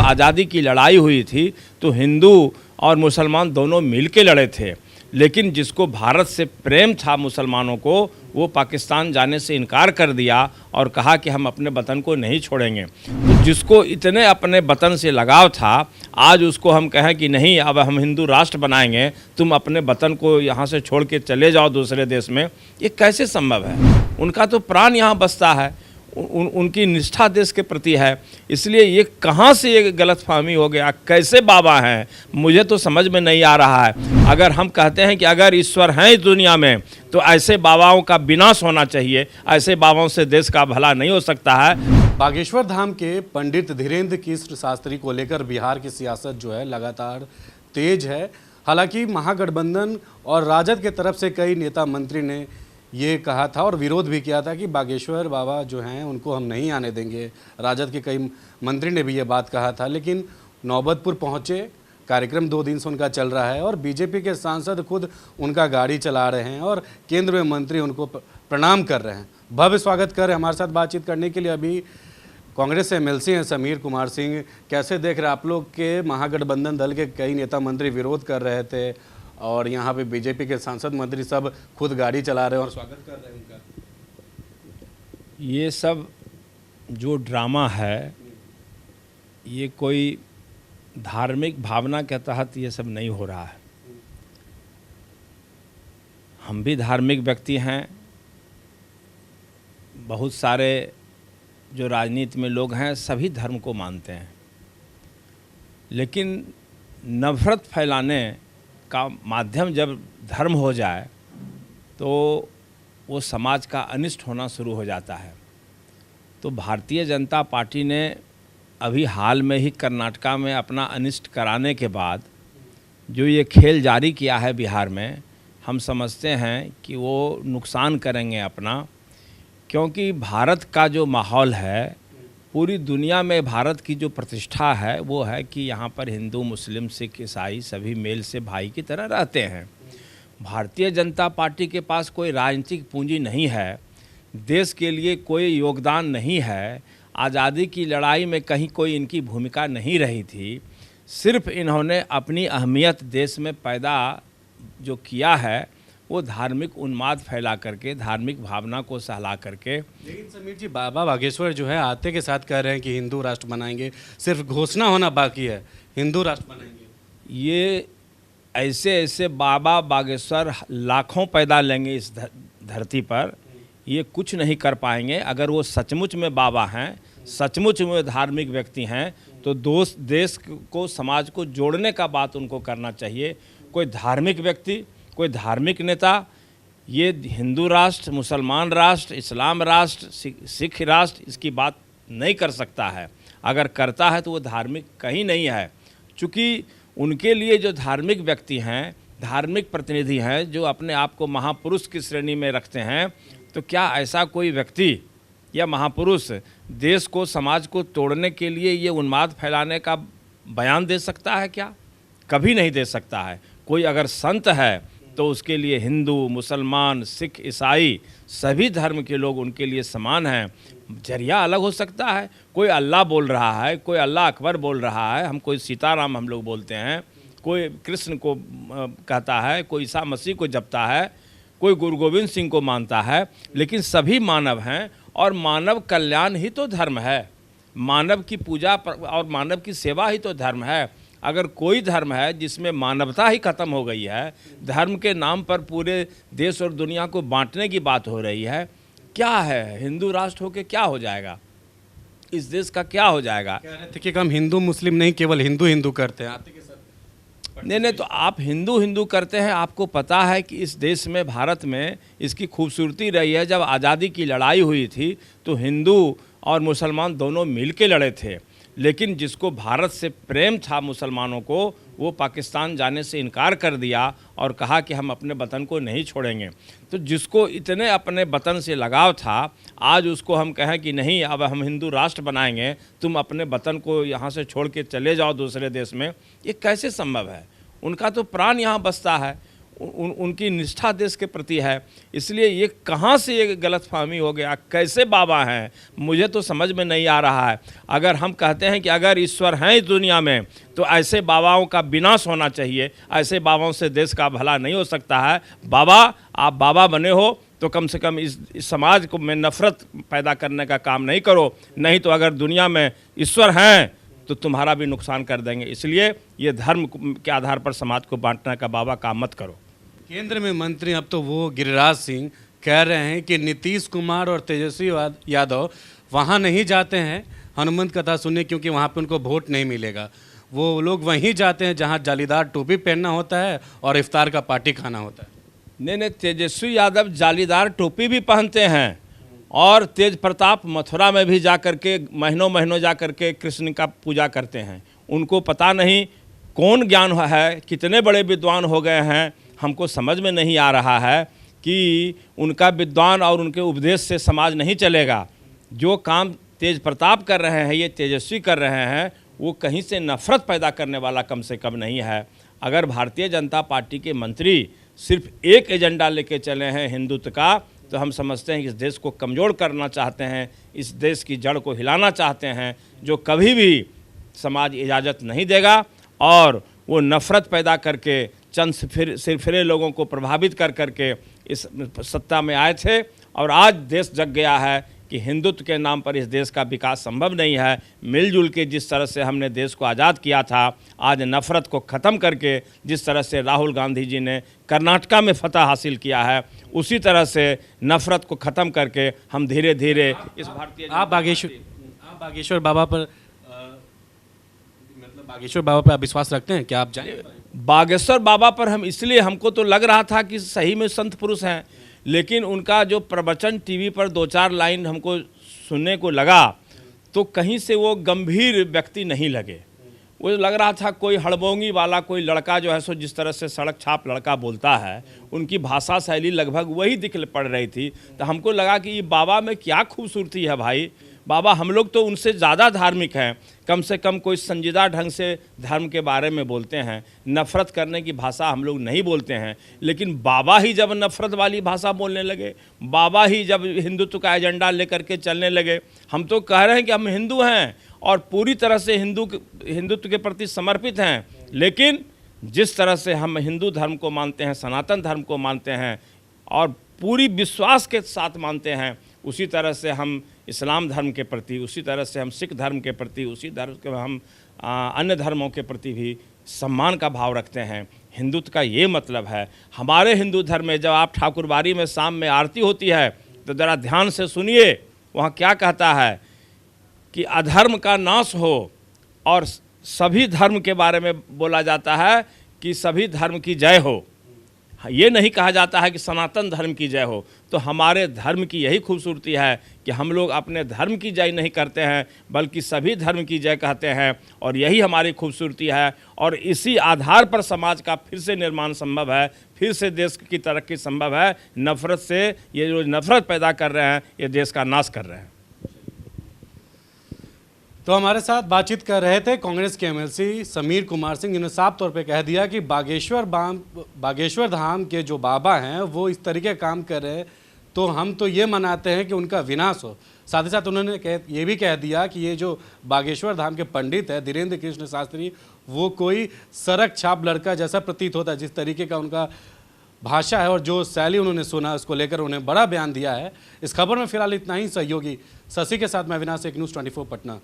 आज़ादी की लड़ाई हुई थी तो हिंदू और मुसलमान दोनों मिल के लड़े थे, लेकिन जिसको भारत से प्रेम था मुसलमानों को, वो पाकिस्तान जाने से इनकार कर दिया और कहा कि हम अपने वतन को नहीं छोड़ेंगे। तो जिसको इतने अपने वतन से लगाव था, आज उसको हम कहें कि नहीं अब हम हिंदू राष्ट्र बनाएंगे, तुम अपने वतन को यहाँ से छोड़ के चले जाओ दूसरे देश में, ये कैसे संभव है? उनका तो प्राण यहाँ बसता है, उनकी निष्ठा देश के प्रति है। इसलिए ये कहाँ से ये गलतफहमी हो गया? कैसे बाबा हैं, मुझे तो समझ में नहीं आ रहा है। अगर हम कहते हैं कि अगर ईश्वर हैं इस दुनिया में तो ऐसे बाबाओं का विनाश होना चाहिए, ऐसे बाबाओं से देश का भला नहीं हो सकता है। बागेश्वर धाम के पंडित धीरेन्द्र कृष्ण शास्त्री को लेकर बिहार की सियासत जो है लगातार तेज है। हालांकि महागठबंधन और राजद के तरफ से कई नेता मंत्री ने ये कहा था और विरोध भी किया था कि बागेश्वर बाबा जो हैं उनको हम नहीं आने देंगे। राजद के कई मंत्री ने भी ये बात कहा था, लेकिन नौबतपुर पहुँचे, कार्यक्रम 2 दिन से उनका चल रहा है और बीजेपी के सांसद खुद उनका गाड़ी चला रहे हैं और केंद्र में मंत्री उनको प्रणाम कर रहे हैं। भव्य स्वागत कर हमारे साथ बातचीत करने के लिए अभी कांग्रेस से एमएलसी हैं समीर कुमार सिंह। कैसे देख रहे आप लोग के महागठबंधन दल के कई नेता मंत्री विरोध कर रहे थे और यहाँ पे बीजेपी के सांसद मंत्री सब खुद गाड़ी चला रहे हैं और स्वागत कर रहे हैं उनका? ये सब जो ड्रामा है, ये कोई धार्मिक भावना के तहत ये सब नहीं हो रहा है। हम भी धार्मिक व्यक्ति हैं, बहुत सारे जो राजनीति में लोग हैं सभी धर्म को मानते हैं, लेकिन नफरत फैलाने का माध्यम जब धर्म हो जाए तो वो समाज का अनिष्ट होना शुरू हो जाता है। तो भारतीय जनता पार्टी ने अभी हाल में ही कर्नाटका में अपना अनिष्ट कराने के बाद जो ये खेल जारी किया है बिहार में, हम समझते हैं कि वो नुकसान करेंगे अपना, क्योंकि भारत का जो माहौल है, पूरी दुनिया में भारत की जो प्रतिष्ठा है वो है कि यहाँ पर हिंदू, मुस्लिम, सिख, ईसाई सभी मेल से भाई की तरह रहते हैं। भारतीय जनता पार्टी के पास कोई राजनीतिक पूंजी नहीं है, देश के लिए कोई योगदान नहीं है, आज़ादी की लड़ाई में कहीं कोई इनकी भूमिका नहीं रही थी। सिर्फ इन्होंने अपनी अहमियत देश में पैदा जो किया है वो धार्मिक उन्माद फैला करके, धार्मिक भावना को सहला करके। लेकिन समीर जी, बाबा बागेश्वर जो है आते के साथ कह रहे हैं कि हिंदू राष्ट्र बनाएंगे, सिर्फ घोषणा होना बाकी है, हिंदू राष्ट्र बनाएंगे। ये ऐसे ऐसे बाबा बागेश्वर लाखों पैदा लेंगे इस धरती पर, ये कुछ नहीं कर पाएंगे। अगर वो सचमुच में बाबा हैं, सचमुच में धार्मिक व्यक्ति हैं, तो देश को, समाज को जोड़ने का बात उनको करना चाहिए। कोई धार्मिक व्यक्ति, कोई धार्मिक नेता ये हिंदू राष्ट्र, मुसलमान राष्ट्र, इस्लाम राष्ट्र, सिख राष्ट्र, इसकी बात नहीं कर सकता है। अगर करता है तो वो धार्मिक कहीं नहीं है। चूँकि उनके लिए जो धार्मिक व्यक्ति हैं, धार्मिक प्रतिनिधि हैं, जो अपने आप को महापुरुष की श्रेणी में रखते हैं, तो क्या ऐसा कोई व्यक्ति या महापुरुष देश को, समाज को तोड़ने के लिए ये उन्माद फैलाने का बयान दे सकता है क्या? कभी नहीं दे सकता है। कोई अगर संत है तो उसके लिए हिंदू, मुसलमान, सिख, ईसाई सभी धर्म के लोग उनके लिए समान हैं। जरिया अलग हो सकता है, कोई अल्लाह बोल रहा है, कोई अल्लाह अकबर बोल रहा है, हम कोई सीताराम हम लोग बोलते हैं, कोई कृष्ण को कहता है, कोई ईसा मसीह को जपता है, कोई गुरु गोविंद सिंह को मानता है, लेकिन सभी मानव हैं और मानव कल्याण ही तो धर्म है। मानव की पूजा और मानव की सेवा ही तो धर्म है। अगर कोई धर्म है जिसमें मानवता ही खत्म हो गई है, धर्म के नाम पर पूरे देश और दुनिया को बांटने की बात हो रही है, क्या है? हिंदू राष्ट्र होके क्या हो जाएगा? इस देश का क्या हो जाएगा? कह रहे थे कि हम हिंदू मुस्लिम नहीं, केवल हिंदू हिंदू करते हैं। आते के साथ नहीं, तो आप हिंदू हिंदू करते हैं। आपको पता है कि इस देश में, भारत में इसकी खूबसूरती रही है, जब आज़ादी की लड़ाई हुई थी तो हिंदू और मुसलमान दोनों मिल के लड़े थे, लेकिन जिसको भारत से प्रेम था मुसलमानों को, वो पाकिस्तान जाने से इनकार कर दिया और कहा कि हम अपने वतन को नहीं छोड़ेंगे। तो जिसको इतने अपने वतन से लगाव था, आज उसको हम कहें कि नहीं अब हम हिंदू राष्ट्र बनाएंगे, तुम अपने वतन को यहाँ से छोड़ के चले जाओ दूसरे देश में, ये कैसे संभव है? उनका तो प्राण यहाँ बसता है, उनकी निष्ठा देश के प्रति है। इसलिए ये कहाँ से ये गलतफहमी हो गया, कैसे बाबा हैं, मुझे तो समझ में नहीं आ रहा है। अगर हम कहते हैं कि अगर ईश्वर हैं इस दुनिया में तो ऐसे बाबाओं का विनाश होना चाहिए, ऐसे बाबाओं से देश का भला नहीं हो सकता है। बाबा, आप बाबा बने हो तो कम से कम इस समाज को में नफ़रत पैदा करने का काम नहीं करो, नहीं तो अगर दुनिया में ईश्वर हैं तो तुम्हारा भी नुकसान कर देंगे। इसलिए ये धर्म के आधार पर समाज को बांटने का बाबा काम मत करो। केंद्र में मंत्री अब तो वो गिरिराज सिंह कह रहे हैं कि नीतीश कुमार और तेजस्वी यादव वहाँ नहीं जाते हैं हनुमंत कथा सुनने, क्योंकि वहाँ पे उनको वोट नहीं मिलेगा। वो लोग वहीं जाते हैं जहाँ जालीदार टोपी पहनना होता है और इफ्तार का पार्टी खाना होता है। नहीं, तेजस्वी यादव जालीदार टोपी भी पहनते हैं और तेज प्रताप मथुरा में भी जा कर के महीनों जा कर के कृष्ण का पूजा करते हैं। उनको पता नहीं कौन ज्ञान है, कितने बड़े विद्वान हो गए हैं, हमको समझ में नहीं आ रहा है कि उनका विद्वान और उनके उपदेश से समाज नहीं चलेगा। जो काम तेज प्रताप कर रहे हैं, ये तेजस्वी कर रहे हैं, वो कहीं से नफ़रत पैदा करने वाला कम से कम नहीं है। अगर भारतीय जनता पार्टी के मंत्री सिर्फ एक एजेंडा लेके चले हैं हिंदुत्व का, तो हम समझते हैं कि इस देश को कमज़ोर करना चाहते हैं, इस देश की जड़ को हिलाना चाहते हैं, जो कभी भी समाज इजाज़त नहीं देगा। और वो नफ़रत पैदा करके चंद सिरफिरे लोगों को प्रभावित कर करके इस सत्ता में आए थे और आज देश जग गया है कि हिंदुत्व के नाम पर इस देश का विकास संभव नहीं है। मिलजुल के जिस तरह से हमने देश को आज़ाद किया था, आज नफ़रत को ख़त्म करके जिस तरह से राहुल गांधी जी ने कर्नाटका में फतह हासिल किया है, उसी तरह से नफ़रत को ख़त्म करके हम धीरे धीरे इस भारतीय आप बागेश्वर बाबा पर मतलब बागेश्वर बाबा पर आप विश्वास रखते हैं क्या? आप जाने बागेश्वर बाबा पर हम इसलिए, हमको तो लग रहा था कि सही में संत पुरुष हैं, लेकिन उनका जो प्रवचन टीवी पर 2-4 लाइन हमको सुनने को लगा तो कहीं से वो गंभीर व्यक्ति नहीं लगे। वो लग रहा था कोई हड़बोंगी वाला कोई लड़का जो है सो जिस तरह से सड़क छाप लड़का बोलता है, उनकी भाषा शैली लगभग वही दिख पड़ रही थी। तो हमको लगा कि ये बाबा में क्या खूबसूरती है भाई। बाबा, हम लोग तो उनसे ज़्यादा धार्मिक हैं, कम से कम कोई संजीदा ढंग से धर्म के बारे में बोलते हैं, नफ़रत करने की भाषा हम लोग नहीं बोलते हैं। लेकिन बाबा ही जब नफ़रत वाली भाषा बोलने लगे, बाबा ही जब हिंदुत्व का एजेंडा लेकर के चलने लगे, हम तो कह रहे हैं कि हम हिंदू हैं और पूरी तरह से हिंदुत्व के प्रति समर्पित हैं, लेकिन जिस तरह से हम हिंदू धर्म को मानते हैं, सनातन धर्म को मानते हैं और पूरी विश्वास के साथ मानते हैं, उसी तरह से हम इस्लाम धर्म के प्रति, उसी तरह से हम सिख धर्म के प्रति, उसी धर्म के हम अन्य धर्मों के प्रति भी सम्मान का भाव रखते हैं। हिंदुत्व का ये मतलब है। हमारे हिंदू धर्म में जब आप ठाकुरबाड़ी में शाम में आरती होती है तो ज़रा ध्यान से सुनिए, वहाँ क्या कहता है कि अधर्म का नाश हो, और सभी धर्म के बारे में बोला जाता है कि सभी धर्म की जय हो। ये नहीं कहा जाता है कि सनातन धर्म की जय हो। तो हमारे धर्म की यही खूबसूरती है कि हम लोग अपने धर्म की जय नहीं करते हैं बल्कि सभी धर्म की जय कहते हैं, और यही हमारी खूबसूरती है। और इसी आधार पर समाज का फिर से निर्माण संभव है, फिर से देश की तरक्की संभव है। नफ़रत से, ये जो नफ़रत पैदा कर रहे हैं, ये देश का नाश कर रहे हैं। तो हमारे साथ बातचीत कर रहे थे कांग्रेस के एमएलसी समीर कुमार सिंह, जिन्होंने साफ तौर पे कह दिया कि बागेश्वर धाम के जो बाबा हैं वो इस तरीके काम कर रहे हैं तो हम तो ये मनाते हैं कि उनका विनाश हो। साथ ही साथ उन्होंने ये भी कह दिया कि ये जो बागेश्वर धाम के पंडित है धीरेन्द्र कृष्ण शास्त्री, वो कोई सड़क छाप लड़का जैसा प्रतीत होता है। जिस तरीके का उनका भाषा है और जो शैली उन्होंने सुना, उसको लेकर उन्हें बड़ा बयान दिया है। इस खबर में फिलहाल इतना ही। सहयोगी शशि के साथ मैं अविनाश, एक न्यूज़ 24 पटना।